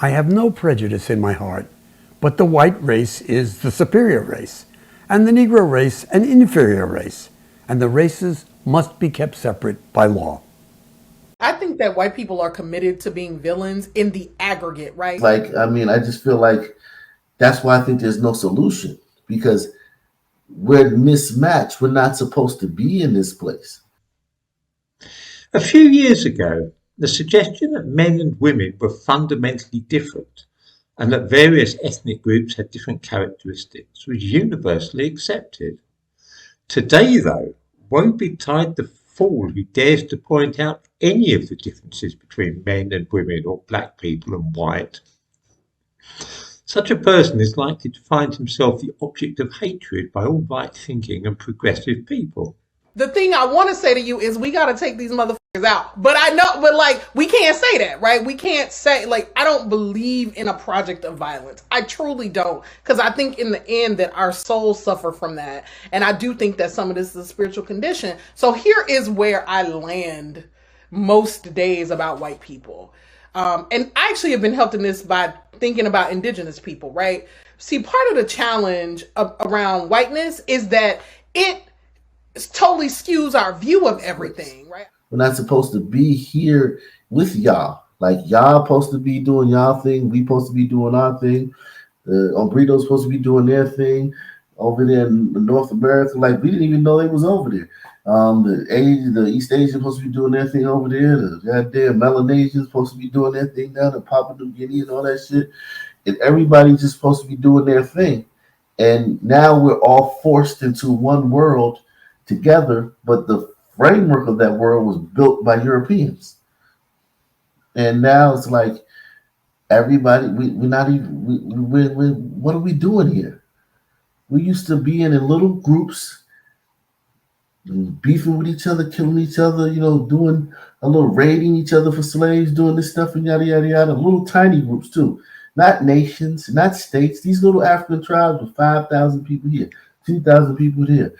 I have no prejudice in my heart, but the white race is the superior race, and the Negro race an inferior race, and the races must be kept separate by law. I think that white people are committed to being villains in the aggregate, right? Like, I mean, I just feel like that's why I think there's no solution because we're mismatched. We're not supposed to be in this place. A few years ago, the suggestion that men and women were fundamentally different and that various ethnic groups had different characteristics was universally accepted. Today, though, woe betide the fool who dares to point out any of the differences between men and women or black people and white. Such a person is likely to find himself the object of hatred by all right thinking and progressive people. The thing I want to say to you is we got to take these motherfuckers out. But I know, but like, we can't say that, right? We can't say, like, I don't believe in a project of violence. I truly don't. Because I think in the end that our souls suffer from that. And I do think that some of this is a spiritual condition. So here is where I land most days about white people. And I actually have been helped in this by thinking about indigenous people, right? See, part of the challenge around whiteness is that it totally skews our view of everything, right? We're not supposed to be here with y'all. Like y'all supposed to be doing y'all thing. We supposed to be doing our thing. The Umbritos supposed to be doing their thing over there in North America. Like we didn't even know they was over there. The East Asians supposed to be doing their thing over there. The goddamn Melanesians supposed to be doing their thing down in Papua New Guinea and all that shit. And everybody's just supposed to be doing their thing. And now we're all forced into one world together, but the framework of that world was built by Europeans. And now it's like everybody, we're not even, what are we doing here? We used to be in little groups, beefing with each other, killing each other, doing a little raiding each other for slaves, doing this stuff and yada, yada, yada. Little tiny groups too. Not nations, not states. These little African tribes with 5,000 people here, 2,000 people here.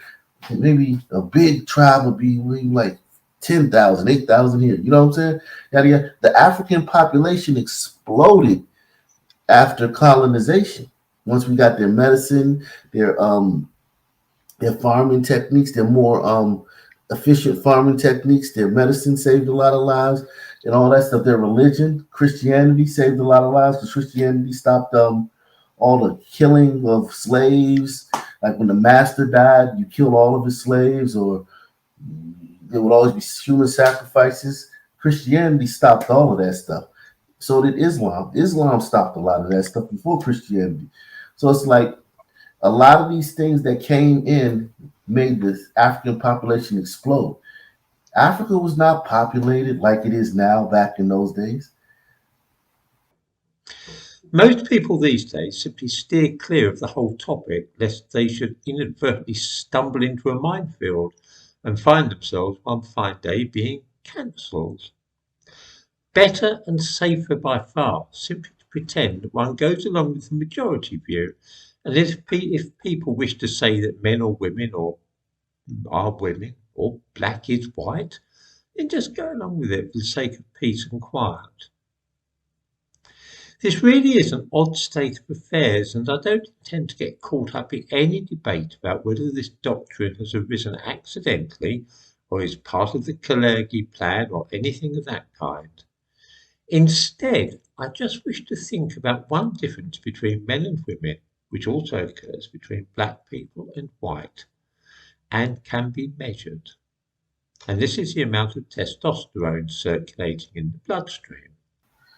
Maybe a big tribe would be like 10,000, 8,000 here. You know what I'm saying? Yada, yada. The African population exploded after colonization. Once we got their medicine, their farming techniques, their more efficient farming techniques, their medicine saved a lot of lives and all that stuff. Their religion, Christianity saved a lot of lives because Christianity stopped all the killing of slaves. Like when the master died, you killed all of his slaves, or there would always be human sacrifices. Christianity stopped all of that stuff. So did Islam. Islam stopped a lot of that stuff before Christianity. So it's like a lot of these things that came in made the African population explode. Africa was not populated like it is now back in those days. Most people these days simply steer clear of the whole topic lest they should inadvertently stumble into a minefield and find themselves one fine day being cancelled. Better and safer by far simply to pretend that one goes along with the majority view, and if people wish to say that men or women or are women or black is white, then just go along with it for the sake of peace and quiet. This really is an odd state of affairs, and I don't intend to get caught up in any debate about whether this doctrine has arisen accidentally or is part of the Kalergi plan or anything of that kind. Instead, I just wish to think about one difference between men and women, which also occurs between black people and white, and can be measured. And this is the amount of testosterone circulating in the bloodstream.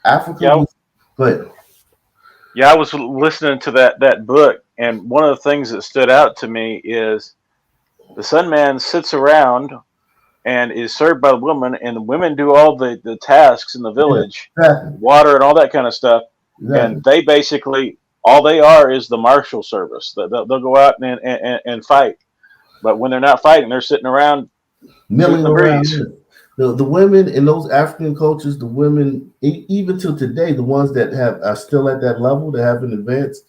Africa Yeah, was good. yeah. I was listening to that book, and one of the things that stood out to me is the Sun Man sits around and is served by the woman, and the women do all the tasks in the Yeah, village, exactly. water and all that kind of stuff. Exactly. And they basically all they are is the marshal service. They'll go out and fight, but when they're not fighting, they're sitting around shooting Milling the around breeze. here. The women in those African cultures, the women, even till today, the ones that are still at that level, that haven't advanced,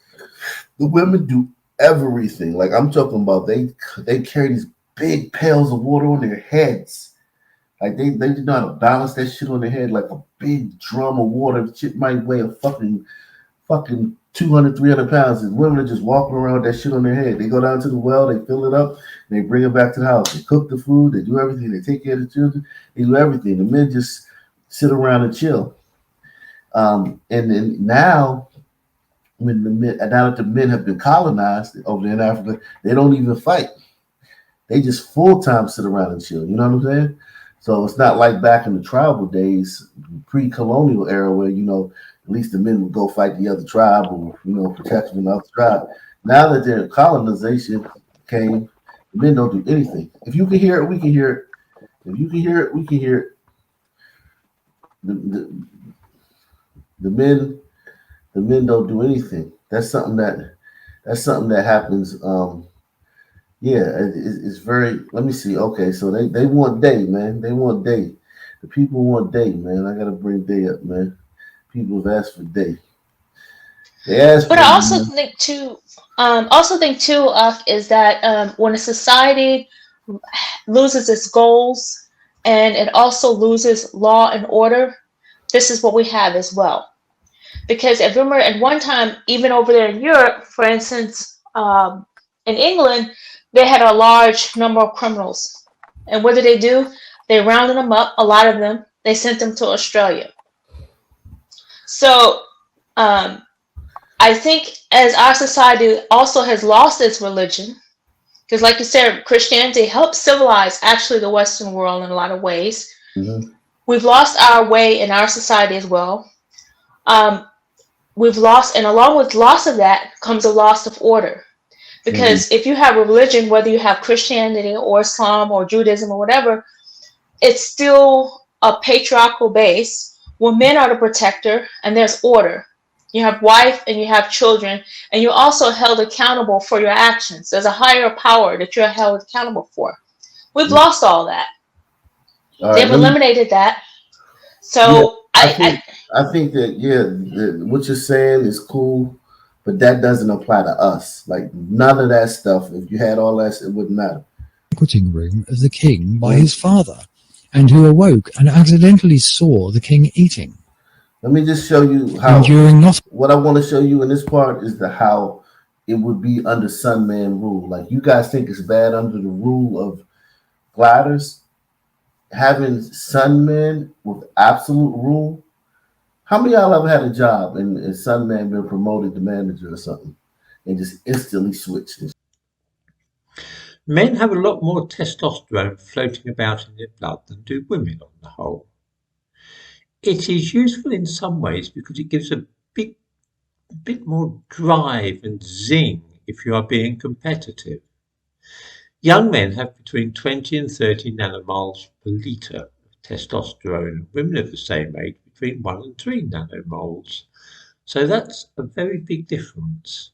the women do everything. Like I'm talking about, they carry these big pails of water on their heads. Like they did know how to balance that shit on their head like a big drum of water. Shit might weigh a fucking 200, 300 pounds. And women are just walking around with that shit on their head. They go down to the well, they fill it up, and they bring it back to the house. They cook the food, they do everything, they take care of the children, they do everything. The men just sit around and chill. And then now, now that the men have been colonized over there in Africa, they don't even fight. They just full time sit around and chill. You know what I'm saying? So it's not like back in the tribal days, pre-colonial era, where at least the men would go fight the other tribe or protect from the other tribe. Now that their colonization came, the men don't do anything. If you can hear it, we can hear it. If you can hear it, we can hear it. The men don't do anything. That's something that happens. It's very. Let me see. Okay, so they want day, man. They want day. The people want day, man. I gotta bring day up, man. People have asked for day. They asked. But I also think too, is that when a society loses its goals and it also loses law and order, this is what we have as well. Because if you remember at one time, even over there in Europe, for instance, in England, they had a large number of criminals. And what did they do? They rounded them up, a lot of them. They sent them to Australia. So I think as our society also has lost its religion, because like you said, Christianity helped civilize actually the Western world in a lot of ways. Mm-hmm. We've lost our way in our society as well. We've lost, and along with loss of that comes a loss of order. Because if you have a religion, whether you have Christianity or Islam or Judaism or whatever, it's still a patriarchal base where men are the protector and there's order. You have wife and you have children, and you're also held accountable for your actions. There's a higher power that you're held accountable for. We've lost all that. All They've eliminated that. So I think that what you're saying is cool, but that doesn't apply to us. Like none of that stuff. If you had all that, it wouldn't matter. Banqueting room of the king by his father, and who awoke and accidentally saw the king eating. Let me just show you how. What I want to show you in this part is how it would be under Sunman rule. Like you guys think it's bad under the rule of gliders, having Sunman with absolute rule. How many of y'all ever had a job and Sunman been promoted to manager or something and just instantly switched? Men have a lot more testosterone floating about in their blood than do women on the whole. It is useful in some ways because it gives a bit more drive and zing if you are being competitive. Young men have between 20 and 30 nanomoles per litre of testosterone. Women of the same age between 1 and 3 nanomoles. So that's a very big difference.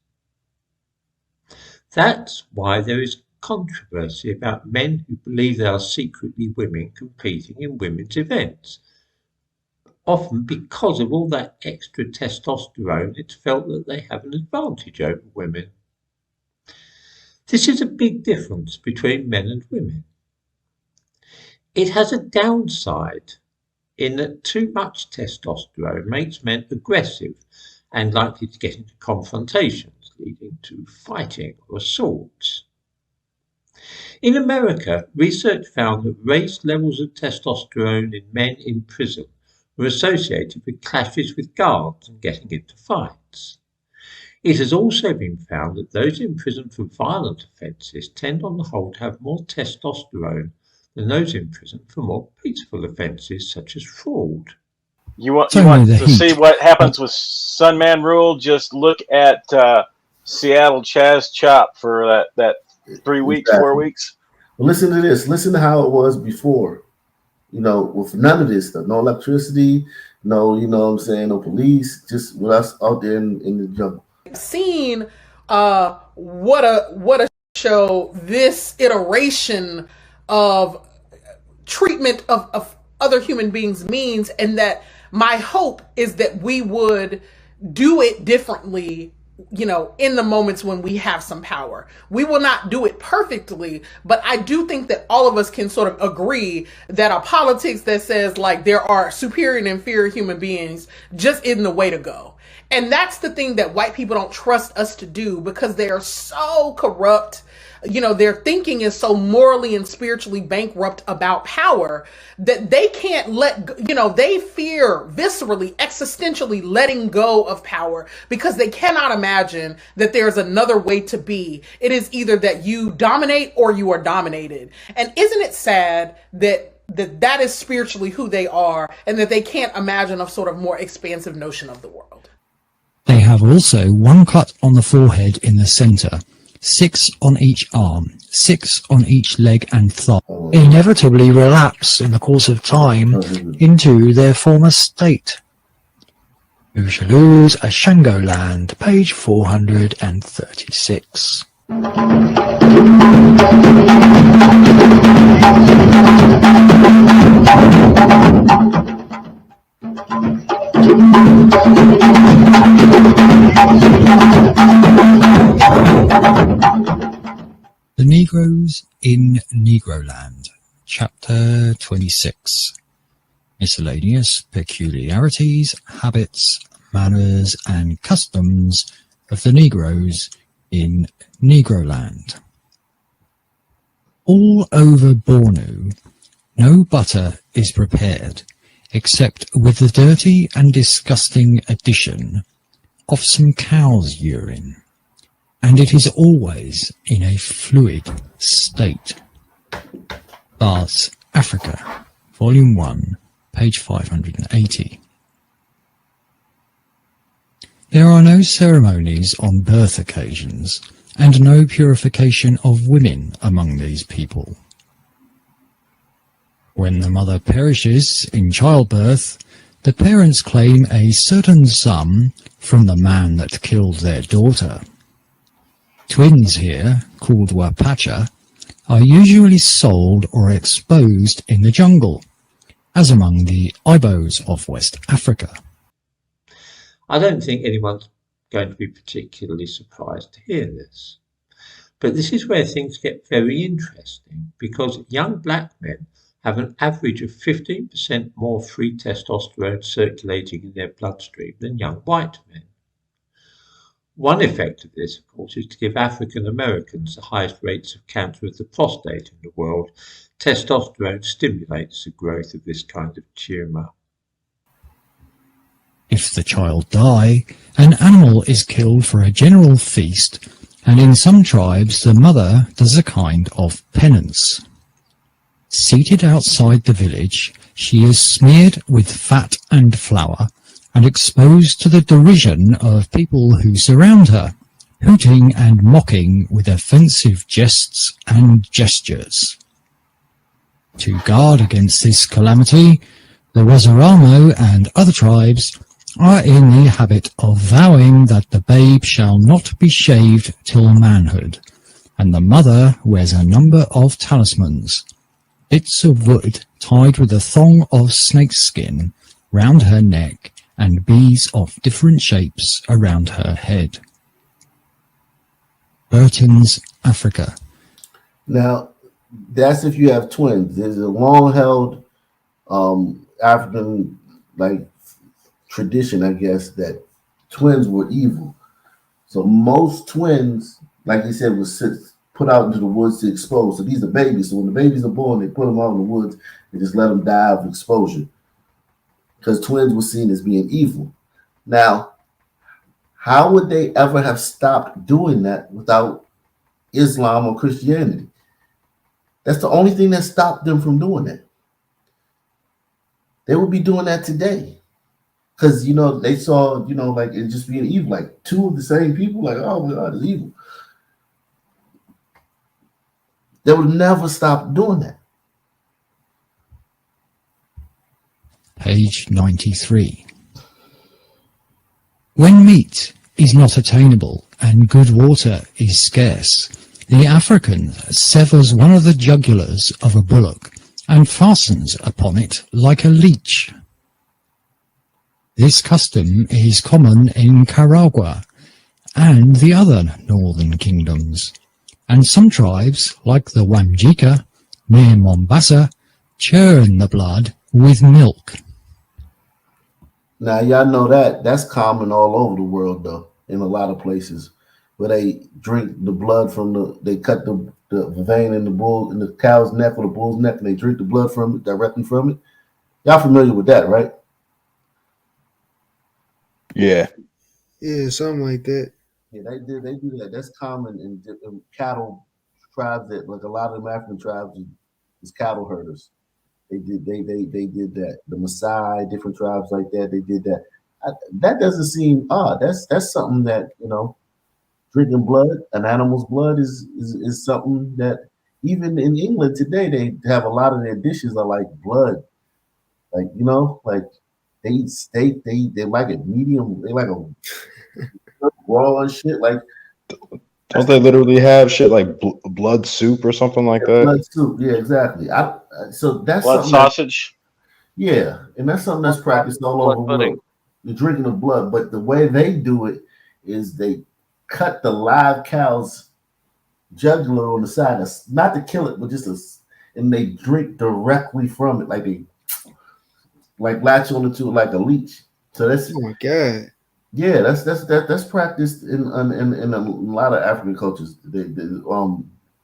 That's why there is controversy about men who believe they are secretly women competing in women's events. Often because of all that extra testosterone, it's felt that they have an advantage over women. This is a big difference between men and women. It has a downside in that too much testosterone makes men aggressive and likely to get into confrontations, leading to fighting or assaults. In America, research found that raised levels of testosterone in men in prison were associated with clashes with guards and getting into fights. It has also been found that those in prison for violent offences tend on the whole to have more testosterone than those in prison for more peaceful offences such as fraud. You want to see what happens with Sunman rule? Just look at Seattle Chaz Chop for that 3 weeks, 4 weeks. Well, listen to this. Listen to how it was before. With none of this stuff, no electricity, no, no police, just with us out there in the jungle. Seen what a show this iteration of treatment of other human beings means, and that my hope is that we would do it differently in the moments when we have some power. We will not do it perfectly, but I do think that all of us can sort of agree that a politics that says like there are superior and inferior human beings just isn't the way to go. And that's the thing that white people don't trust us to do, because they are so corrupt. Their thinking is so morally and spiritually bankrupt about power that they can't they fear viscerally, existentially letting go of power, because they cannot imagine that there's another way to be. It is either that you dominate or you are dominated. And isn't it sad that is spiritually who they are, and that they can't imagine a sort of more expansive notion of the world? They have also one cut on the forehead in the centre, 6 on each arm, 6 on each leg and thigh, inevitably relapse in the course of time into their former state. Bouchelot's Ashangoland, page 436. The Negroes in Negroland, Chapter 26. Miscellaneous peculiarities, habits, manners, and customs of the Negroes in Negroland. All over Bornu, no butter is prepared, except with the dirty and disgusting addition of some cow's urine, and it is always in a fluid state. Baths, Africa, Volume 1, page 580. There are no ceremonies on birth occasions, and no purification of women among these people. When the mother perishes in childbirth, the parents claim a certain sum from the man that killed their daughter. Twins here, called wapacha, are usually sold or exposed in the jungle, as among the Ibos of West Africa. I don't think anyone's going to be particularly surprised to hear this. But this is where things get very interesting, because young black men have an average of 15% more free testosterone circulating in their bloodstream than young white men. One effect of this, of course, is to give African Americans the highest rates of cancer of the prostate in the world. Testosterone stimulates the growth of this kind of tumour. If the child die, an animal is killed for a general feast, and in some tribes the mother does a kind of penance. Seated outside the village, she is smeared with fat and flour and exposed to the derision of people who surround her, hooting and mocking with offensive jests and gestures. To guard against this calamity, the Wazaramo and other tribes are in the habit of vowing that the babe shall not be shaved till manhood, and the mother wears a number of talismans, bits of wood tied with a thong of snakeskin round her neck and beads of different shapes around her head. Burton's Africa. Now, that's if you have twins. There's a long-held African tradition, I guess, that twins were evil. So most twins, like you said, was put out into the woods to expose. So these are babies. So when the babies are born, they put them out in the woods and just let them die of exposure, because twins were seen as being evil. Now, how would they ever have stopped doing that without Islam or Christianity? That's the only thing that stopped them from doing that. They would be doing that today, because they saw it just being evil, like two of the same people, like, oh my God, it's evil. They would never stop doing that. Page 93. When meat is not attainable and good water is scarce, the African severs one of the jugulars of a bullock and fastens upon it like a leech. This custom is common in Caragua and the other northern kingdoms, and some tribes, like the Wamjika, near Mombasa, churn the blood with milk. Now y'all know that's common all over the world though, in a lot of places where they drink the blood from they cut the vein in the cow's neck or the bull's neck and they drink the blood from it directly from it. Y'all familiar with that, right? Yeah. Yeah, something like that. Yeah, they do that. That's common in cattle tribes that like a lot of them African tribes is cattle herders. They did that. The Maasai, different tribes like that, they did that. That doesn't seem odd. That's something that drinking blood, an animal's blood, is something that even in England today they have a lot of their dishes are like blood, like like they eat steak. They like it medium. They like a raw and shit. Like Don't they literally have shit like blood soup or something like that? blood soup. Yeah, exactly. So that's Blood something sausage. and that's something that's practiced all over the world. The drinking of blood, but the way they do it is they cut the live cow's jugular on the side, not to kill it, but and they drink directly from it, like they latch onto it like a leech. So that's Oh my god. yeah, that's practiced in a lot of African cultures.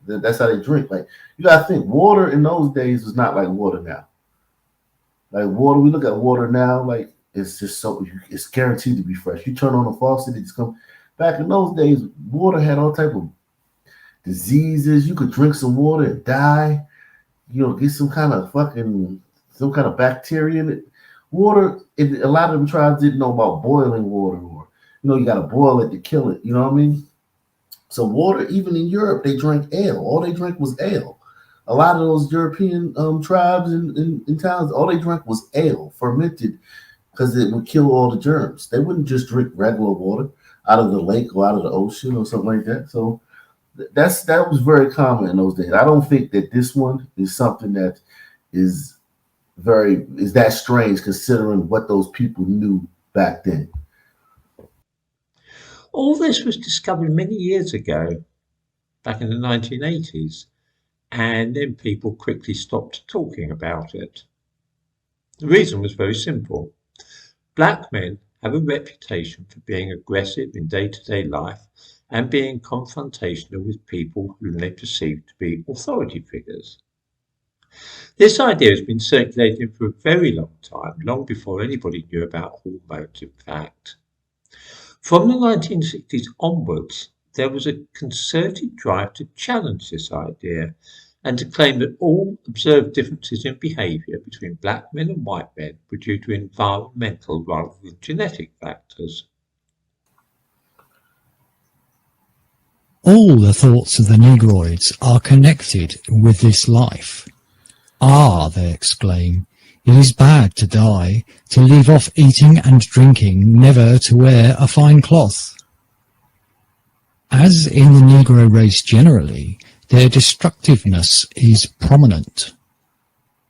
That's how they drink. Like you gotta think, water in those days was not like water now. Like water, we look at water now, like it's just it's guaranteed to be fresh. You turn on the faucet, it just comes. Back in those days, water had all type of diseases. You could drink some water and die. Get some kind of bacteria in it. Water, a lot of them tribes didn't know about boiling water, or you got to boil it to kill it. You know what I mean? So water, even in Europe, they drank ale. All they drank was ale. A lot of those European tribes in towns, all they drank was ale, fermented, because it would kill all the germs. They wouldn't just drink regular water out of the lake or out of the ocean or something like that. So that was very common in those days. I don't think that this one is something that is that strange considering what those people knew back then. All this was discovered many years ago, back in the 1980s, and then people quickly stopped talking about it. The reason was very simple. Black men have a reputation for being aggressive in day-to-day life and being confrontational with people whom they perceive to be authority figures. This idea has been circulating for a very long time, long before anybody knew about hormones, in fact. From the 1960s onwards, there was a concerted drive to challenge this idea and to claim that all observed differences in behaviour between black men and white men were due to environmental rather than genetic factors. All the thoughts of the Negroids are connected with this life. Ah, they exclaim, it is bad to die, to leave off eating and drinking, never to wear a fine cloth. As in the Negro race generally, their destructiveness is prominent.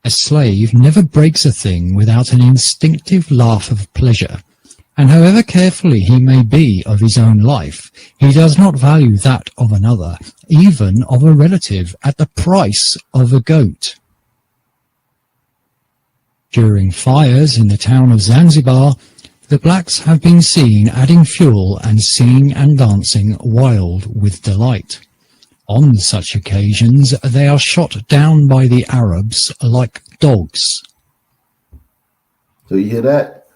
A slave never breaks a thing without an instinctive laugh of pleasure, and however carefully he may be of his own life, he does not value that of another, even of a relative, at the price of a goat. During fires in the town of Zanzibar, the blacks have been seen adding fuel and singing and dancing wild with delight. On such occasions, they are shot down by the Arabs like dogs. So you hear that?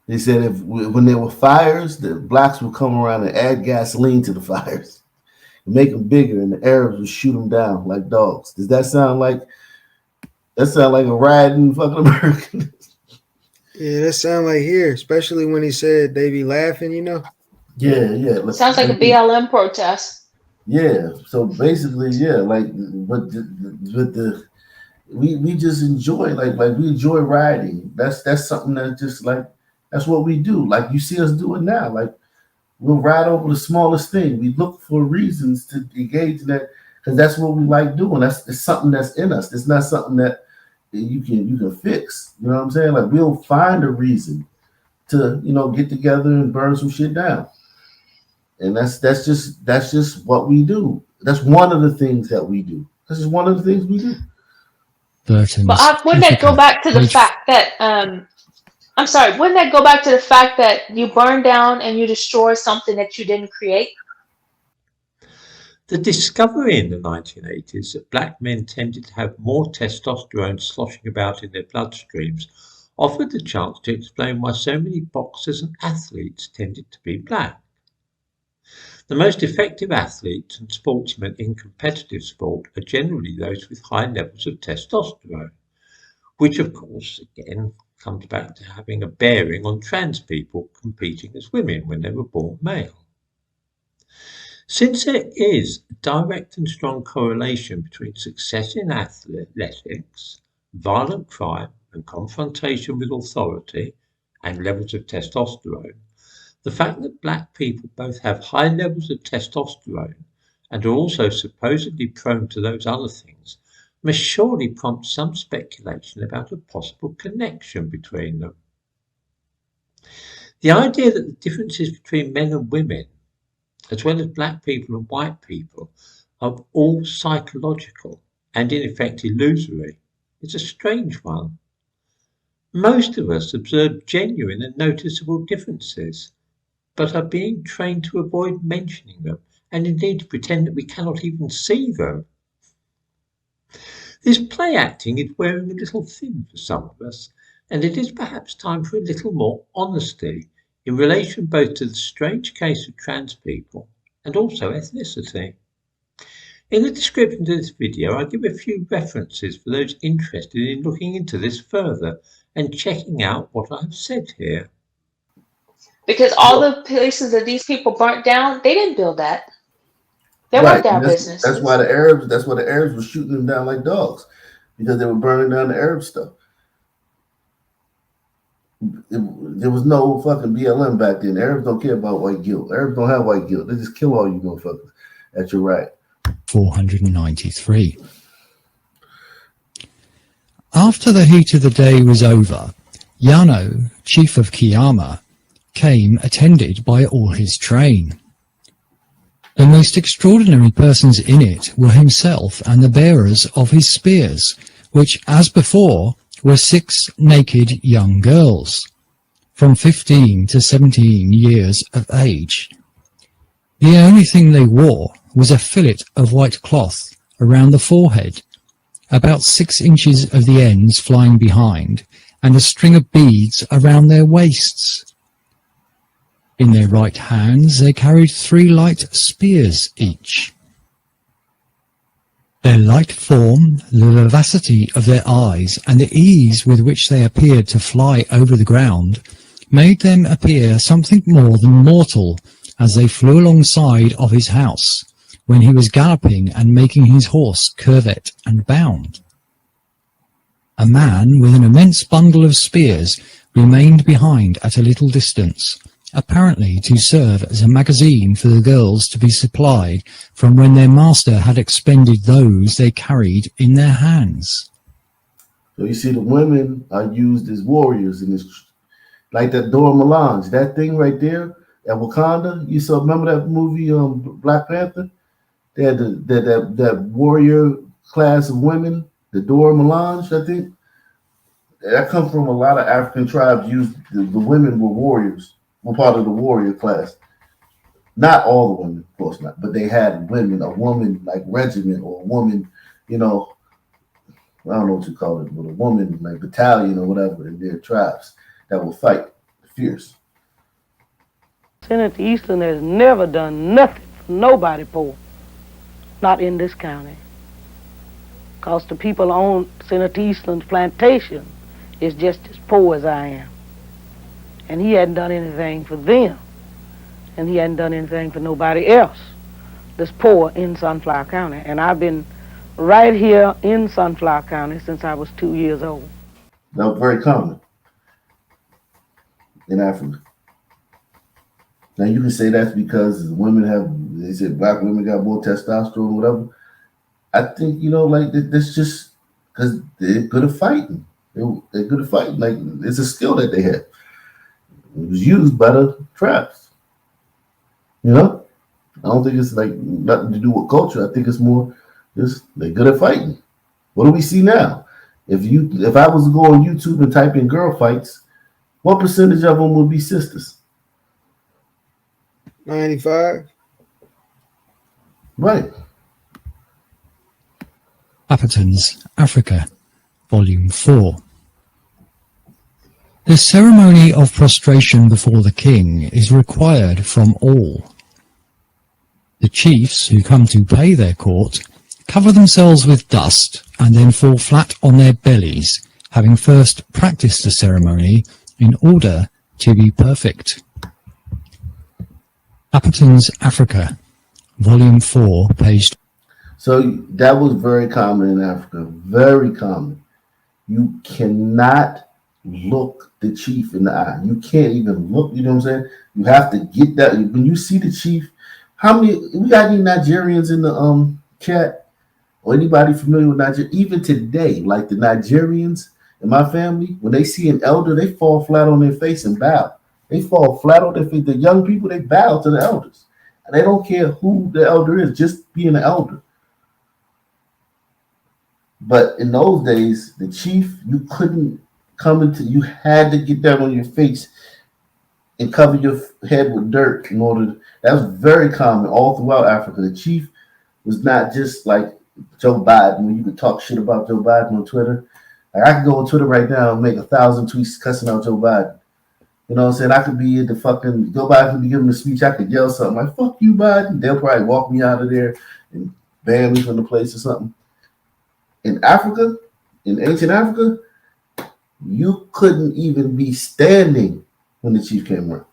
They said when there were fires, the blacks would come around and add gasoline to the fires, and make them bigger, and the Arabs would shoot them down like dogs. Does that sound like a riot in fucking America? Yeah, that sound like here, especially when he said they be laughing, Yeah. Sounds like a BLM protest. Yeah. So basically, yeah, we just enjoy we enjoy rioting. That's something that just that's what we do. Like you see us doing now. Like we'll ride over the smallest thing. We look for reasons to engage in that because that's what we like doing. It's something that's in us. It's not something that you can fix. You know what I'm saying? Like we'll find a reason to get together and burn some shit down. and that's just what we do. That's one of the things that we do. This is one of the things we do. Burton's But wouldn't that go Africa, back to the page fact that I'm sorry, wouldn't that go back to the fact that you burn down and you destroy something that you didn't create? The discovery in the 1980s that black men tended to have more testosterone sloshing about in their bloodstreams offered the chance to explain why so many boxers and athletes tended to be black. The most effective athletes and sportsmen in competitive sport are generally those with high levels of testosterone, which of course again comes back to having a bearing on trans people competing as women when they were born male. Since there is a direct and strong correlation between success in athletics, violent crime and confrontation with authority, and levels of testosterone, the fact that black people both have high levels of testosterone and are also supposedly prone to those other things must surely prompt some speculation about a possible connection between them. The idea that the differences between men and women, as well as black people and white people, are all psychological and in effect illusory is a strange one. Most of us observe genuine and noticeable differences, but are being trained to avoid mentioning them and indeed to pretend that we cannot even see them. This play acting is wearing a little thin for some of us, and it is perhaps time for a little more honesty in relation both to the strange case of trans people and also ethnicity. In the description to this video, I give a few references for those interested in looking into this further and checking out what I have said here. Because all the places that these people burnt down, they didn't build that. They Right, weren't their and business. that's why the Arabs were shooting them down like dogs, because they were burning down the Arab stuff. There was no fucking BLM back then. Arabs don't care about white guilt. Arabs don't have white guilt. They just kill all you motherfuckers at your right. 493. After the heat of the day was over, Yano, chief of Kiyama, came attended by all his train. The most extraordinary persons in it were himself and the bearers of his spears, which, as before, were 6 naked young girls, from 15 to 17 years of age. The only thing they wore was a fillet of white cloth around the forehead, about 6 inches of the ends flying behind, and a string of beads around their waists. In their right hands they carried 3 light spears each. Their light form, the vivacity of their eyes, and the ease with which they appeared to fly over the ground made them appear something more than mortal as they flew alongside of his house, when he was galloping and making his horse curvet and bound. A man with an immense bundle of spears remained behind at a little distance, apparently to serve as a magazine for the girls to be supplied from when their master had expended those they carried in their hands. So you see, the women are used as warriors in this, like that Dora Milaje, that thing right there at Wakanda. You saw, remember that movie, Black Panther? They had that warrior class of women, the Dora Milaje, I think. That comes from a lot of African tribes. The women were warriors, were part of the warrior class. Not all the women, of course not, but they had women, a woman like regiment, or a woman, I don't know what you call it, but a woman like battalion or whatever in their tribes that will fight fierce. Senator Easton has never done nothing for nobody poor, not in this county. Because the people on Senator Easton's plantation is just as poor as I am. And he hadn't done anything for them. And he hadn't done anything for nobody else that's poor in Sunflower County. And I've been right here in Sunflower County since I was 2 years old. That was very common in Africa. Now you can say that's because they said black women got more testosterone, whatever. I think, that's just because they're good at fighting. They're good at fighting. Like, it's a skill that they have. It was used by the tribes. I don't think it's like nothing to do with culture. I think it's more just they're good at fighting. What do we see now? If I was to go on YouTube and type in girl fights, what percentage of them would be sisters? 95. Right. Appleton's Africa, Volume 4. The ceremony of prostration before the king is required from all. The chiefs who come to pay their court cover themselves with dust and then fall flat on their bellies, having first practiced the ceremony in order to be perfect. Appleton's Africa, Volume 4, page. So that was very common in Africa. Very common. You cannot look the chief in the eye. You can't even look, you know what I'm saying? You have to get that. When you see the chief, we got any Nigerians in the chat? Or anybody familiar with Nigeria? Even today, like the Nigerians in my family, when they see an elder, they fall flat on their face and bow. They fall flat on their face. The young people, they bow to the elders. And they don't care who the elder is, just being an elder. But in those days, the chief, you couldn't you had to get down on your face and cover your head with dirt in order. That was very common all throughout Africa. The chief was not just like Joe Biden, when you could talk shit about Joe Biden on Twitter. Like I could go on Twitter right now and make 1,000 tweets cussing out Joe Biden. You know what I'm saying? I could be in the fucking, Joe Biden could be giving a speech, I could yell something like, fuck you, Biden. They'll probably walk me out of there and ban me from the place or something. In Africa, in ancient Africa, you couldn't even be standing when the chief came around.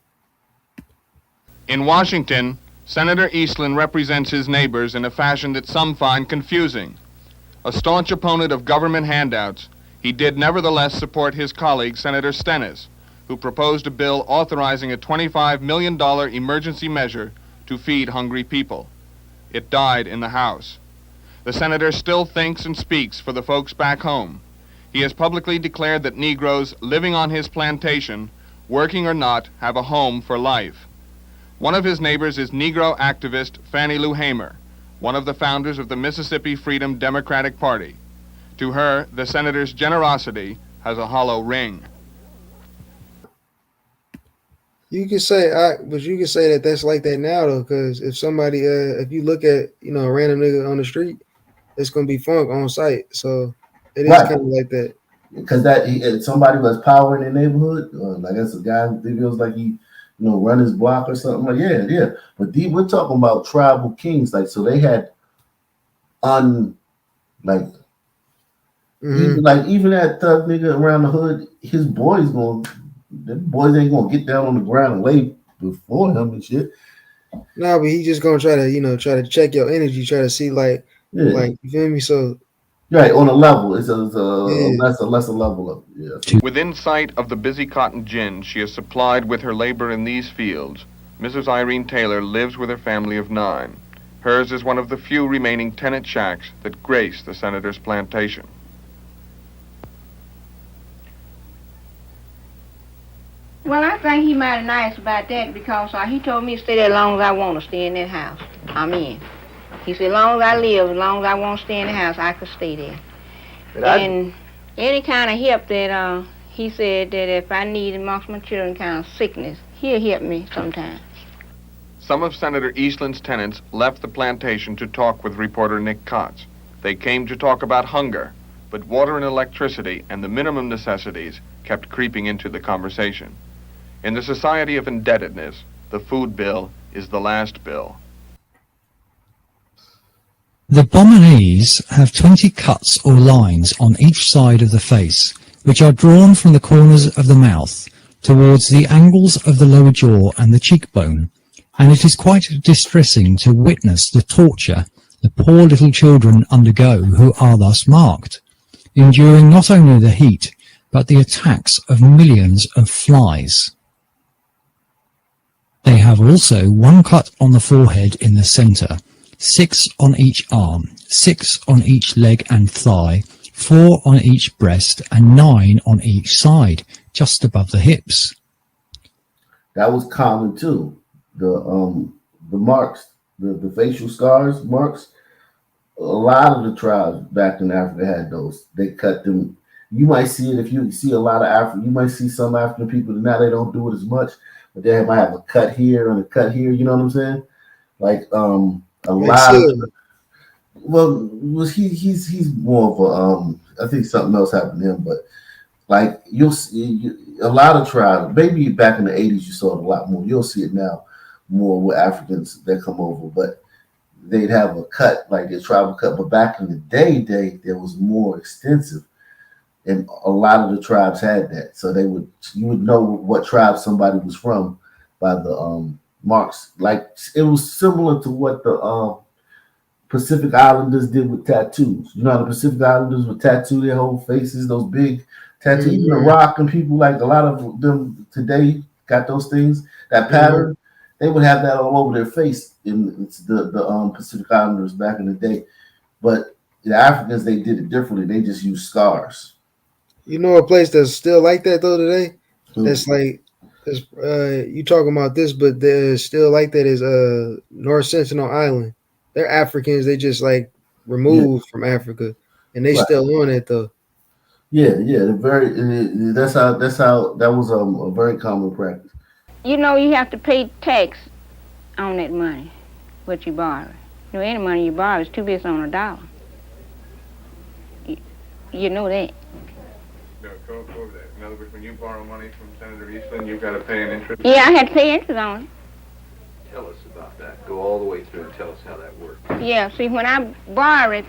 In Washington, Senator Eastland represents his neighbors in a fashion that some find confusing. A staunch opponent of government handouts, he did nevertheless support his colleague, Senator Stennis, who proposed a bill authorizing a $25 million emergency measure to feed hungry people. It died in the House. The senator still thinks and speaks for the folks back home. He has publicly declared that Negroes living on his plantation, working or not, have a home for life. One of his neighbors is Negro activist Fannie Lou Hamer, one of the founders of the Mississippi Freedom Democratic Party. To her, the senator's generosity has a hollow ring. You could say, but you could say that that's like that now though, because if somebody, if you look at a random nigga on the street, it's gonna be funk on site. So it is kind of like that. Because somebody who has power in their neighborhood, like that's a guy who feels like he, run his block or something. Like yeah. But we're talking about tribal kings, like so they had even that thug nigga around the hood, his boys ain't gonna get down on the ground and lay before him and shit. No, but he just gonna try to check your energy, try to see like you feel me. So right on a level, it's a lesser level of it. Yeah. Within sight of the busy cotton gin she is supplied with her labor in these fields, Mrs. Irene Taylor lives with her family of 9. Hers is one of the few remaining tenant shacks that grace the senator's plantation. Well, I think he mighty nice about that because he told me to stay there as long as I want to stay in that house. I'm in. He said, as long as I live, as long as I want to stay in the house, I could stay there. And any kind of help that he said that if I need amongst my children kind of sickness, he'll help me sometimes. Some of Senator Eastland's tenants left the plantation to talk with reporter Nick Kotz. They came to talk about hunger, but water and electricity and the minimum necessities kept creeping into the conversation. In the society of indebtedness, the food bill is the last bill. The Bomanese have 20 cuts or lines on each side of the face, which are drawn from the corners of the mouth towards the angles of the lower jaw and the cheekbone, and it is quite distressing to witness the torture the poor little children undergo who are thus marked, enduring not only the heat, but the attacks of millions of flies. They have also 1 cut on the forehead in the centre, 6 on each arm, 6 on each leg and thigh, 4 on each breast, and 9 on each side, just above the hips. That was common too. The marks the facial scars marks. A lot of the tribes back in Africa had those. They cut them. You might see it if you see a lot of African. You might see some African people that now they don't do it as much, but they might have a cut here and a cut here. You know what I'm saying? Like a lot of. Well, he's more of a. I think something else happened to him, but like you'll see a lot of tribes. Maybe back in the '80s you saw it a lot more. You'll see it now more with Africans that come over, but they'd have a cut like their tribal cut. But back in the day, there was more extensive, and a lot of the tribes had that. So you would know what tribe somebody was from by the marks. Like it was similar to what the Pacific Islanders did with tattoos. You know how the Pacific Islanders would tattoo their whole faces, those big tattoos. Even the Rock and people, like a lot of them today got those things, that pattern. They would have that all over their face in the Pacific Islanders back in the day. But the Africans, they did it differently. They just used scars. You know a place that's still like that though today? That's like you talking about this, but there's still like that is North Sentinel Island. They're Africans, they just like removed from Africa, and they still on it though. Yeah, that's how that was a very common practice. You know, you have to pay tax on that money, what you borrow. You know, any money you borrow is 2 bits on a dollar. You know that. No, go over that. In other words, when you borrow money from Senator Eastland, you've got to pay an interest? Yeah, I had to pay interest on it. Tell us about that. Go all the way through and tell us how that works. Yeah, see, when I borrow it,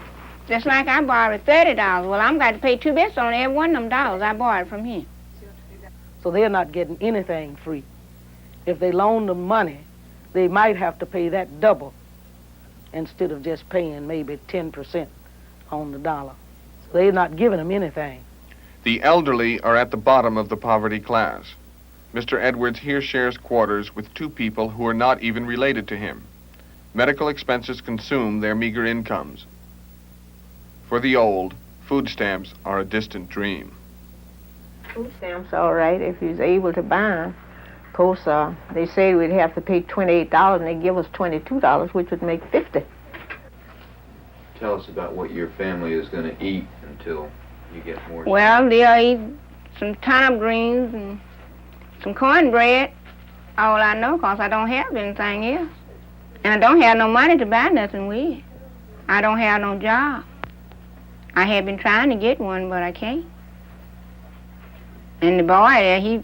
just like I borrowed $30, well, I'm got to pay 2 bits on every one of them dollars I borrowed from him. So they're not getting anything free. If they loan them money, they might have to pay that double instead of just paying maybe 10% on the dollar. So they're not giving them anything. The elderly are at the bottom of the poverty class. Mr. Edwards here shares quarters with 2 people who are not even related to him. Medical expenses consume their meager incomes. For the old, food stamps are a distant dream. Food stamps, all right, if he's able to buy them. Of course, they say we'd have to pay $28, and they give us $22, which would make $50. Tell us about what your family is going to eat until you get more. Well, they'll eat some turnip greens and some cornbread. All I know, because I don't have anything else. And I don't have no money to buy nothing with. I don't have no job. I have been trying to get one, but I can't. And the boy there,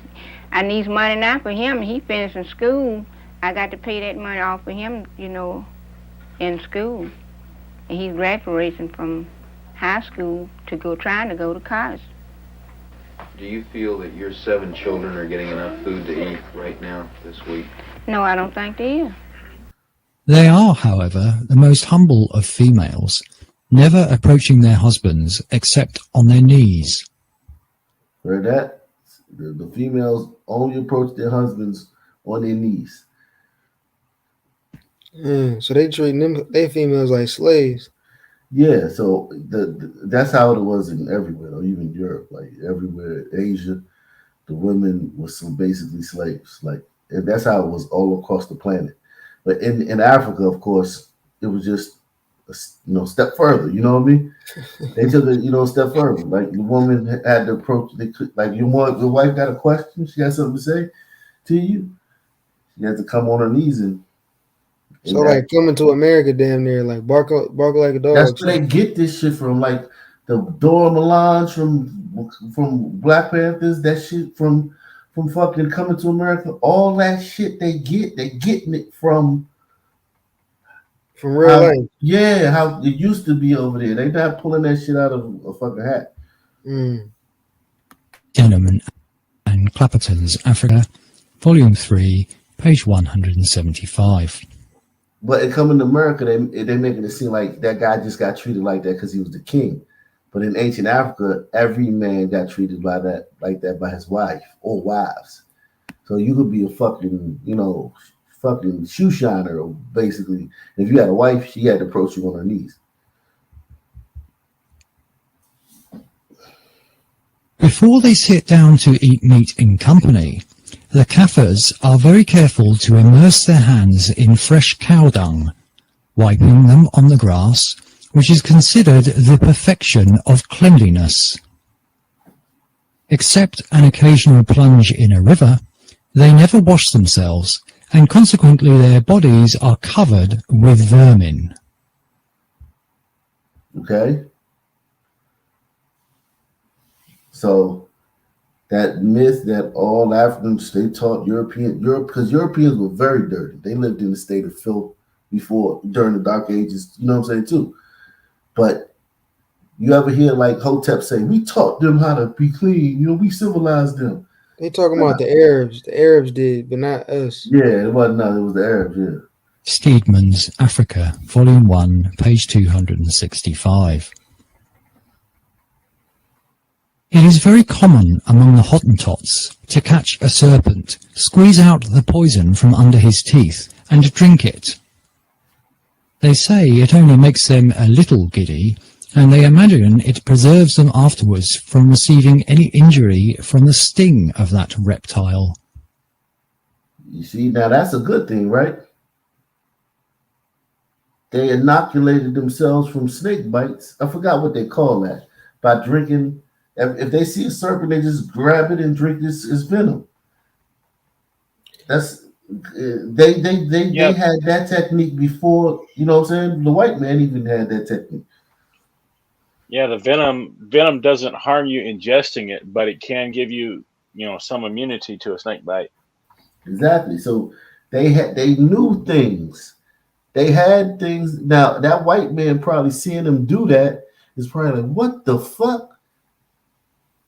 I need money now for him. He finishing school. I got to pay that money off for him, you know, in school. And he's graduating from high school trying to go to college. Do you feel that your 7 children are getting enough food to eat right now, this week? No, I don't think they is. They are, however, the most humble of females, never approaching their husbands except on their knees. Heard that? The females only approach their husbands on their knees. So they treating they females like slaves. Yeah, so that's how it was in everywhere, though, even Europe, like everywhere, Asia, the women were basically slaves. Like, and that's how it was all across the planet. But in Africa, of course, it was just a step further. You know what I mean? They took it, a step further. Like the woman had to approach. They could, like your wife got a question. She got something to say to you. She had to come on her knees and. So like coming to America, damn near like bark like a dog. That's where they get this shit from, like the Dora Milaje from Black Panthers. That shit from fucking Coming to America. All that shit they getting it from real life. Yeah, how it used to be over there. They not pulling that shit out of a fucking hat. Gentlemen and Clapperton's Africa, Volume 3, page 175. But in Coming to America, they making it seem like that guy just got treated like that because he was the king. But in ancient Africa, every man got treated like that by his wife or wives. So you could be a fucking, fucking shoe shiner, basically. If you had a wife, she had to approach you on her knees. Before they sit down to eat meat in company, the Kaffirs are very careful to immerse their hands in fresh cow dung wiping them on the grass, which is considered the perfection of cleanliness. Except an occasional plunge in a river, they never wash themselves, and consequently their bodies are covered with vermin. Okay? So that myth that all Africans, they taught Europe, because Europeans were very dirty. They lived in a state of filth during the Dark Ages, you know what I'm saying, too. But you ever hear like Hotep say, we taught them how to be clean, we civilized them. They talking about the Arabs. The Arabs did, but not us. Yeah, it wasn't us, it was the Arabs, yeah. Steedman's Africa, Volume 1, page 265. It is very common among the Hottentots to catch a serpent, squeeze out the poison from under his teeth, and drink it. They say it only makes them a little giddy, and they imagine it preserves them afterwards from receiving any injury from the sting of that reptile. You see, now that's a good thing, right? They inoculated themselves from snake bites. I forgot what they call that. By drinking, if they see a serpent, they just grab it and drink its venom. That's they had that technique before, you know what I'm saying? The white man even had that technique. Yeah, the venom doesn't harm you ingesting it, but it can give you, some immunity to a snake bite. Exactly. So they knew things. They had things. Now that white man probably seeing them do that is probably like, what the fuck?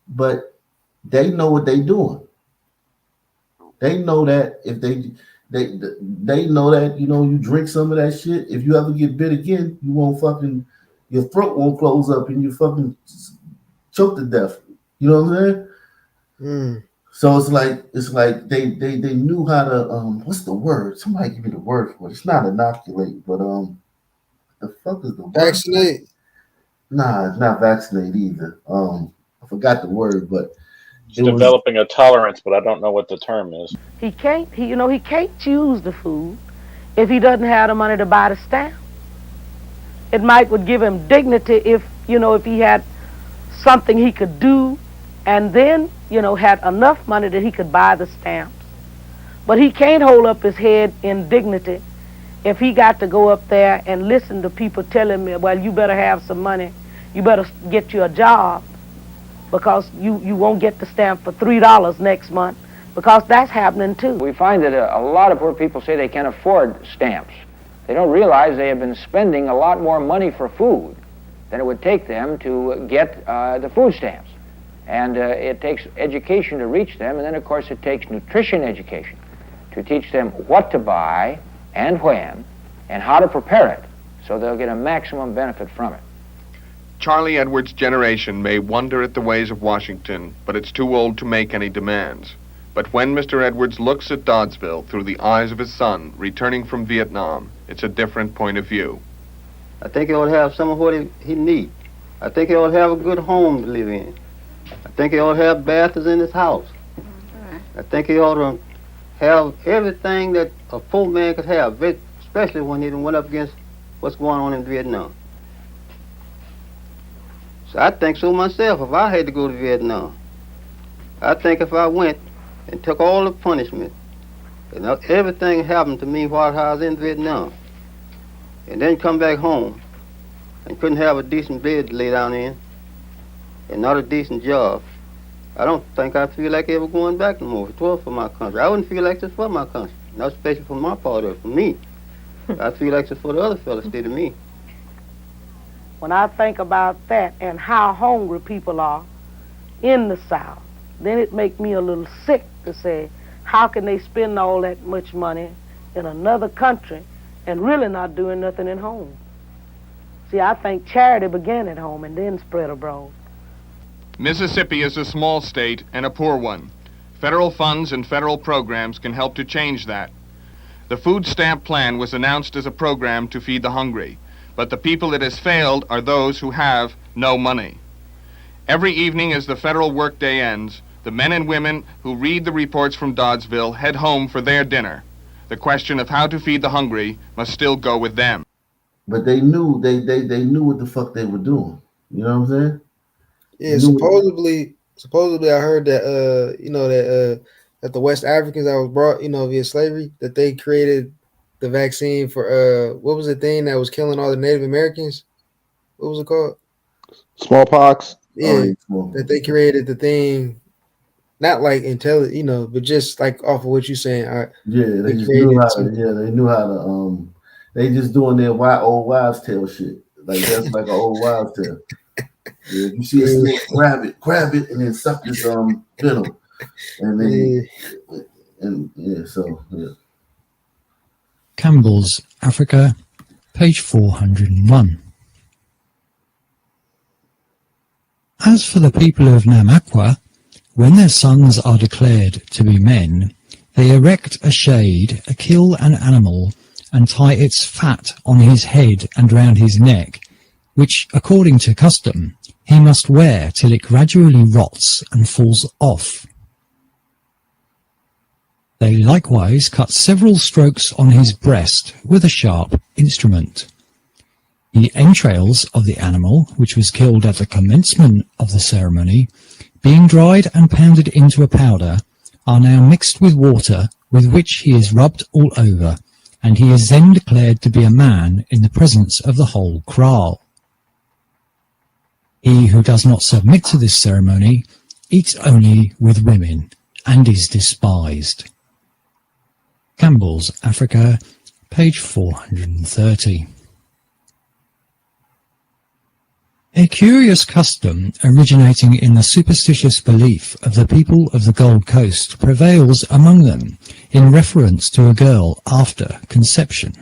But they know what they doing. They know that if they know that, you drink some of that shit, if you ever get bit again, you won't fucking, your throat won't close up and you fucking choke to death. You know what I'm saying? Mm. So it's like they knew how to what's the word? Somebody give me the word for it. It's not inoculate, but the fuck is the word? Vaccinate. Nah, it's not vaccinate either. I forgot the word, but it's developing a tolerance, but I don't know what the term is. He can't choose the food if he doesn't have the money to buy the stamp. It would give him dignity if he had something he could do, and then had enough money that he could buy the stamps. But he can't hold up his head in dignity if he got to go up there and listen to people telling me, well, you better have some money, you better get you a job, because you won't get the stamp for $3 next month, because that's happening too. We find that a lot of poor people say they can't afford stamps. They don't realize they have been spending a lot more money for food than it would take them to get the food stamps. And it takes education to reach them, and then of course it takes nutrition education to teach them what to buy and when and how to prepare it so they'll get a maximum benefit from it. Charlie Edwards' generation may wonder at the ways of Washington, but it's too old to make any demands. But when Mr. Edwards looks at Doddsville through the eyes of his son returning from Vietnam, it's a different point of view. I think he ought to have some of what he needs. I think he ought to have a good home to live in. I think he ought to have bathrooms in his house. I think he ought to have everything that a poor man could have, especially when he went up against what's going on in Vietnam. So I think so myself if I had to go to Vietnam. I think if I went and took all the punishment and everything happened to me while I was in Vietnam, and then come back home and couldn't have a decent bed to lay down in and not a decent job, I don't think I'd feel like ever going back no more if it was for my country. I wouldn't feel like this for my country, not especially for my part of it, for me. I feel like it's for the other fellas did to me. When I think about that and how hungry people are in the South, then it makes me a little sick to say, how can they spend all that much money in another country and really not doing nothing at home? See, I think charity began at home and then spread abroad. Mississippi is a small state and a poor one. Federal funds and federal programs can help to change that. The food stamp plan was announced as a program to feed the hungry, but the people it has failed are those who have no money. Every evening as the federal workday ends, the men and women who read the reports from Doddsville head home for their dinner. The question of how to feed the hungry must still go with them. but they knew they knew what the fuck they were doing. You know what I'm saying? Yeah, supposedly I heard that that the West Africans that was brought, via slavery, that they created the vaccine for what was the thing that was killing all the Native Americans? What was it called? Smallpox. Oh, Yeah, yeah, small. that they created the thing, not like but just like off of what you're saying. Yeah, they They just knew created how to. something. Yeah, they knew how to. They just doing their old wives' tale shit. Like that's like an old wives' tale. Yeah, if you see a Yeah, snake, grab it, and then suck this venom, and yeah. then and yeah, so yeah. Campbell's Africa, page 401. As for the people of Namakwa, when their sons are declared to be men, they erect a shade, kill an animal, and tie its fat on his head and round his neck, which, according to custom, he must wear till it gradually rots and falls off. They likewise cut several strokes on his breast with a sharp instrument. The entrails of the animal, which was killed at the commencement of the ceremony, being dried and pounded into a powder, are now mixed with water, with which he is rubbed all over, and he is then declared to be a man in the presence of the whole kraal. He who does not submit to this ceremony eats only with women, and is despised. Campbell's Africa, page 430. A curious custom originating in the superstitious belief of the people of the Gold Coast prevails among them in reference to a girl after conception.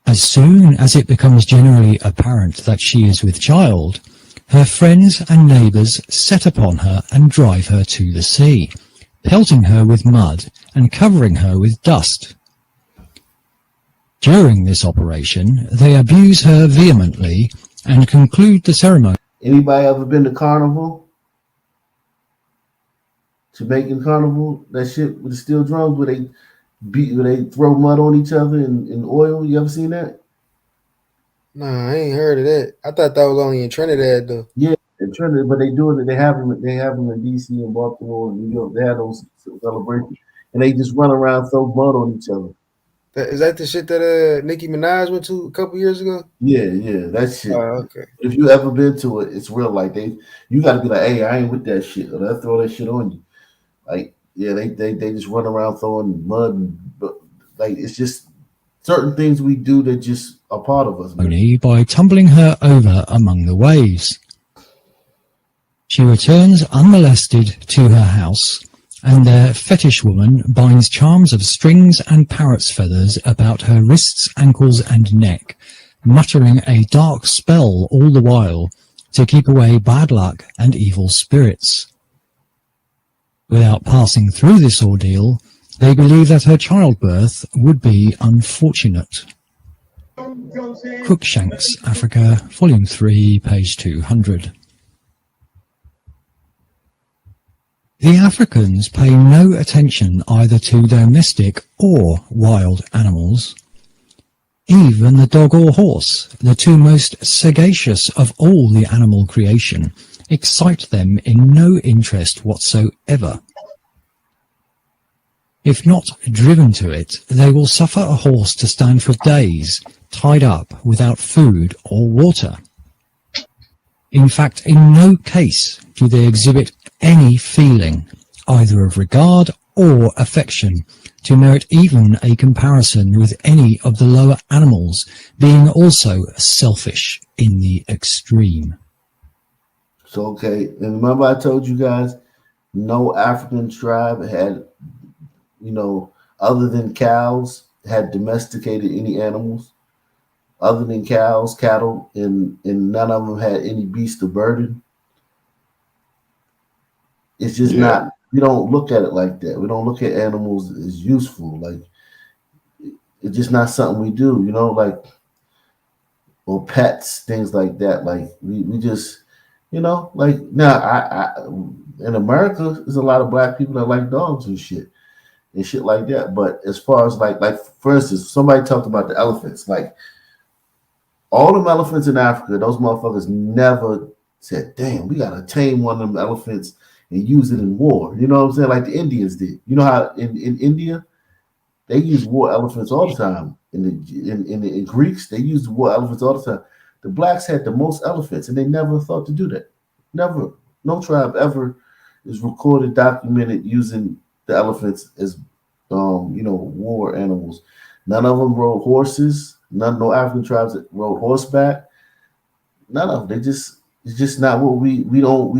As soon as it becomes generally apparent that she is with child, her friends and neighbours set upon her and drive her to the sea, pelting her with mud and covering her with dust. During this operation, they abuse her vehemently and conclude the ceremony. Anybody ever been to Carnival? Jamaican Carnival? That shit with the steel drums where they throw mud on each other and oil. You ever seen that? Nah, I ain't heard of that. I thought that was only in Trinidad though. Yeah, in Trinidad, but they do it. They have them in DC and Baltimore and New York. They have those celebrations, and they just run around throw mud on each other. Is that the shit that Nicki Minaj went to a couple years ago? Yeah, that shit. Oh, okay. If you ever been to it, it's real. Like you got to be like, hey, I ain't with that shit, or they'll throw that shit on you. Like, yeah, they just run around throwing mud, but like it's just certain things we do that just are part of us. Man. By tumbling her over among the waves. She returns unmolested to her house, and their fetish woman binds charms of strings and parrot's feathers about her wrists, ankles, and neck, muttering a dark spell all the while to keep away bad luck and evil spirits. Without passing through this ordeal, they believe that her childbirth would be unfortunate. Cruikshank's Africa, Volume 3, page 200. The Africans pay no attention either to domestic or wild animals. Even the dog or horse, the two most sagacious of all the animal creation, excite them in no interest whatsoever. If not driven to it, they will suffer a horse to stand for days, tied up without food or water. In fact, in no case do they exhibit any feeling, either of regard or affection, to merit even a comparison with any of the lower animals, being also selfish in the extreme. So, okay, and remember I told you guys, no African tribe had, other than cows, had domesticated any animals. Other than cows, cattle, and none of them had any beast of burden. It's just not, we don't look at it like that. We don't look at animals as useful. Like, it's just not something we do, or pets, things like that. Like, we just, like, now, I in America, there's a lot of black people that like dogs and shit. and shit like that. But as far as like for instance, somebody talked about the elephants. Like all them elephants in Africa, those motherfuckers never said, "Damn, we gotta tame one of them elephants and use it in war." You know what I'm saying? Like the Indians did. You know how in India they use war elephants all the time. In Greeks, they use war elephants all the time. The blacks had the most elephants, and they never thought to do that. Never. No tribe ever is recorded, documented using the elephants as, war animals. None of them rode horses. No African tribes that rode horseback. None of them. It's just not what we don't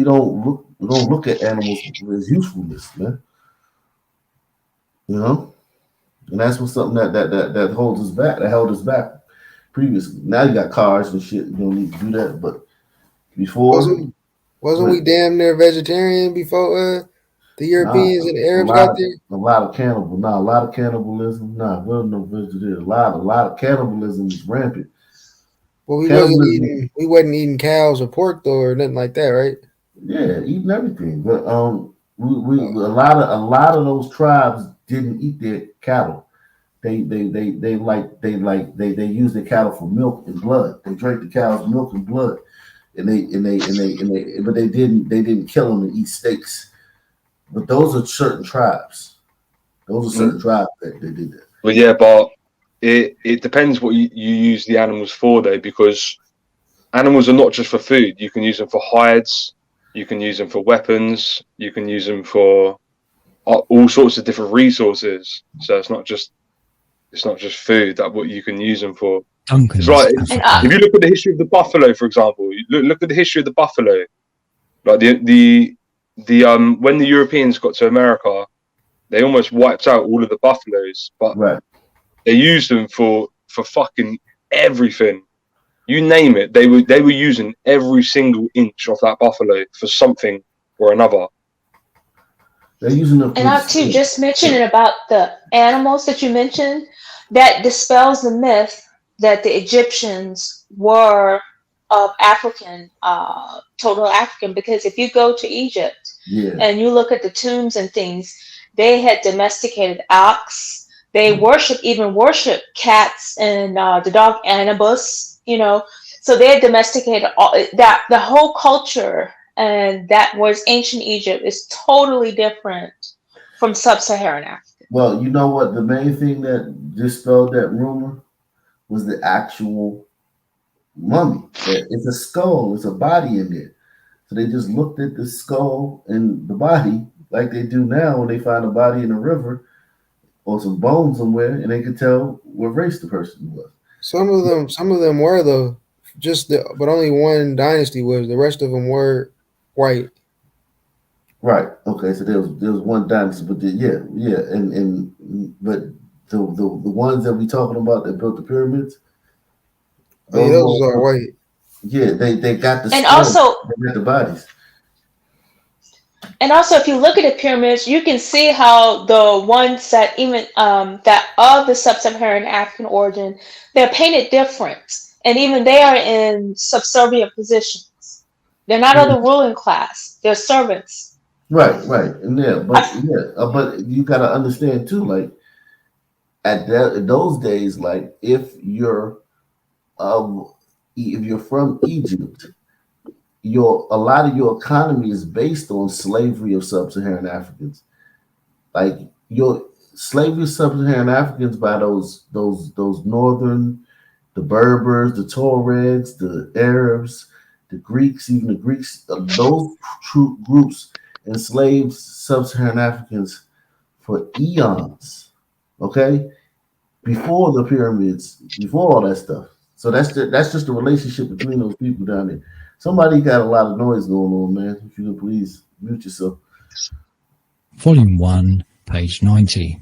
look at animals as usefulness, man. You know, and that's what something that holds us back. That held us back previously. Now you got cars and shit. You don't need to do that, but before. Wasn't we damn near vegetarian before the Europeans and the Arabs got there? A lot of cannibalism. Nah, we wasn't no vegetarian. A lot of cannibalism was rampant. Well, we wasn't eating cows or pork though, or nothing like that, right? Yeah, eating everything. But a lot of those tribes didn't eat their cattle. They use the cattle for milk and blood. They drank the cow's milk and blood. But they didn't kill them and eat steaks. But those are certain tribes. Those are certain tribes that they did that. Well, yeah, but it depends what you use the animals for, though, because animals are not just for food. You can use them for hides. You can use them for weapons. You can use them for all sorts of different resources. So it's not just food. That what you can use them for. It's right. If you look at the history of the buffalo, for example, look at the history of the buffalo. Like the when the Europeans got to America, they almost wiped out all of the buffaloes, but they used them for fucking everything. You name it, they were using every single inch of that buffalo for something or another. They're using them. And I too just mentioning about the animals that you mentioned, that dispels the myth that the Egyptians were of African, total African, because if you go to Egypt and you look at the tombs and things, they had domesticated ox. They even worship cats and the dog Anubis, so they had domesticated that. The whole culture and that was ancient Egypt is totally different from sub-Saharan Africa. Well, you know what? The main thing that dispelled that rumor was the actual mummy. It's a skull. It's a body in there. So they just looked at the skull and the body like they do now when they find a body in a river or some bones somewhere, and they could tell what race the person was. Some of them were though, but only one dynasty was. The rest of them were white. Right. Okay. So there was one dynasty, but but the ones that we talking about that built the pyramids, those are white. Yeah, they got the and skull, also they got the bodies. And also, if you look at the pyramids, you can see how the ones that even that of the sub-Saharan African origin, they're painted different, and even they are in subservient positions. They're not of the ruling class; they're servants. Right, and but you got to understand too, like at those days, like if you're from Egypt, a lot of your economy is based on slavery of sub-Saharan Africans. Like your slavery of sub-Saharan Africans by those northern, the Berbers, the Tuaregs, the Arabs, the Greeks, even the Greeks, those troop groups enslaved sub-Saharan Africans for eons. Okay, before the pyramids, before all that stuff. So that's just the relationship between those people down there. Somebody got a lot of noise going on, man. If you can please mute yourself. Volume 1, page 90.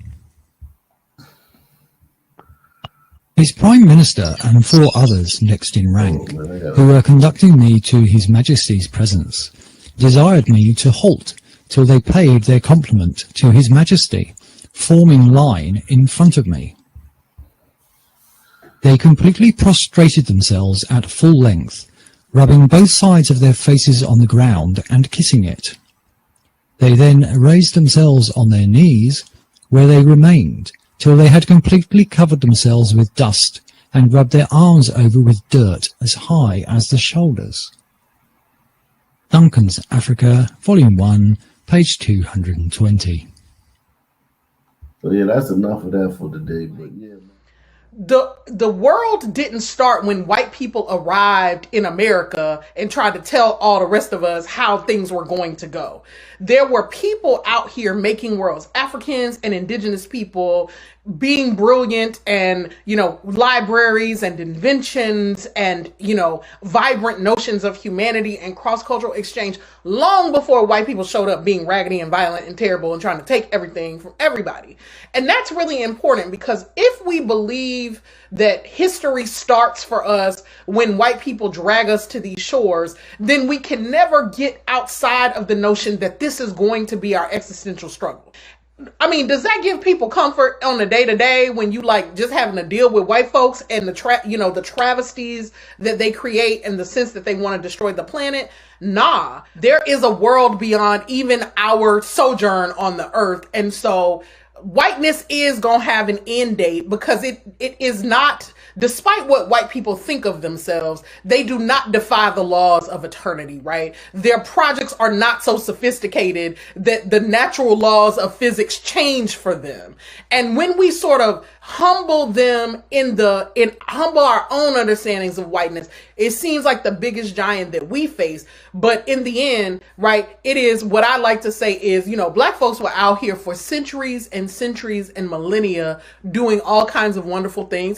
His Prime Minister and 4 others next in rank, who were conducting me to His Majesty's presence, desired me to halt till they paid their compliment to His Majesty, forming line in front of me. They completely prostrated themselves at full length, rubbing both sides of their faces on the ground and kissing it. They then raised themselves on their knees, where they remained till they had completely covered themselves with dust and rubbed their arms over with dirt as high as the shoulders. Duncan's Africa, Volume 1, page 220. So yeah, that's enough of that for today. But yeah. The world didn't start when white people arrived in America and tried to tell all the rest of us how things were going to go. There were people out here making worlds, Africans and indigenous people being brilliant, and, you know, libraries and inventions and, you know, vibrant notions of humanity and cross-cultural exchange long before white people showed up being raggedy and violent and terrible and trying to take everything from everybody. And that's really important, because if we believe that history starts for us when white people drag us to these shores, then we can never get outside of the notion that this is going to be our existential struggle. I mean, does that give people comfort on a day-to-day when you like just having to deal with white folks and the travesties that they create and the sense that they want to destroy the planet? Nah, there is a world beyond even our sojourn on the earth. And so whiteness is going to have an end date, because it is not, despite what white people think of themselves, they do not defy the laws of eternity, right? Their projects are not so sophisticated that the natural laws of physics change for them. And when we sort of humble them humble our own understandings of whiteness, it seems like the biggest giant that we face. But in the end, right, it is what I like to say is, you know, black folks were out here for centuries and centuries and millennia doing all kinds of wonderful things.